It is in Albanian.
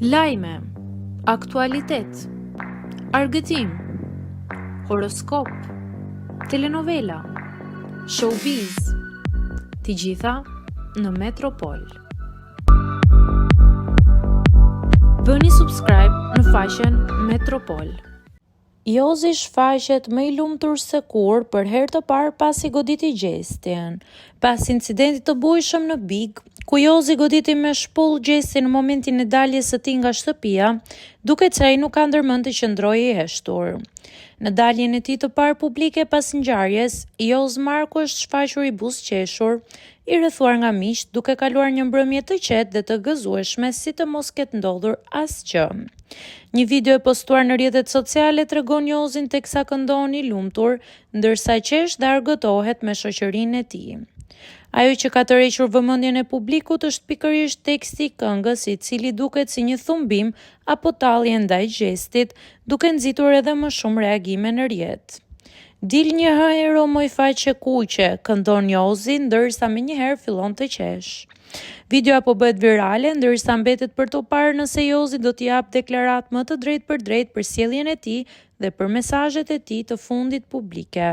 Lajme, aktualitet, argëtim, horoskop, telenovela, showbiz, të gjitha në Metropol. Bëni subscribe në faqen Metropol. Jozi shfaqet më i lumtur se kur për herë të parë pasi goditi Gjestin. Pas incidentit të bujshëm në Big, ku Jozi goditi me shpull Gjestin në momentin e daljes së tij nga shtëpia, duket se ai nuk ka ndërmend të qëndrojë i heshtur. Në daljen e tij të parë publike pas ngjarjes, Joz Marku është shfaqur i buzëqeshur, i rrethuar nga miq, duke kaluar një mbrëmje të qetë dhe të gëzueshme si të mos ketë ndodhur asgjë. Një video e postuar në rrjetet sociale tregon Jozin teksa këndon i lumtur, ndërsa qesh dhe argëtohet me shoqërinë e tij. Ajo që ka tërhequr vëmendjen e publikut është pikërisht teksti i këngës, i cili duket si një thumbim apo tallje ndaj Gjestit, duke nxitur edhe më shumë reagime në rrjet. Dil një hajero moj faqe kuqe, këndon Jozi, ndërsa menjëherë fillon të qesh. Video po bëhet virale, ndërsa mbetet për të parë nëse Jozi do t'i jap deklaratë më të drejtë për sjelljen e tij dhe për mesazhet e tij të fundit publike.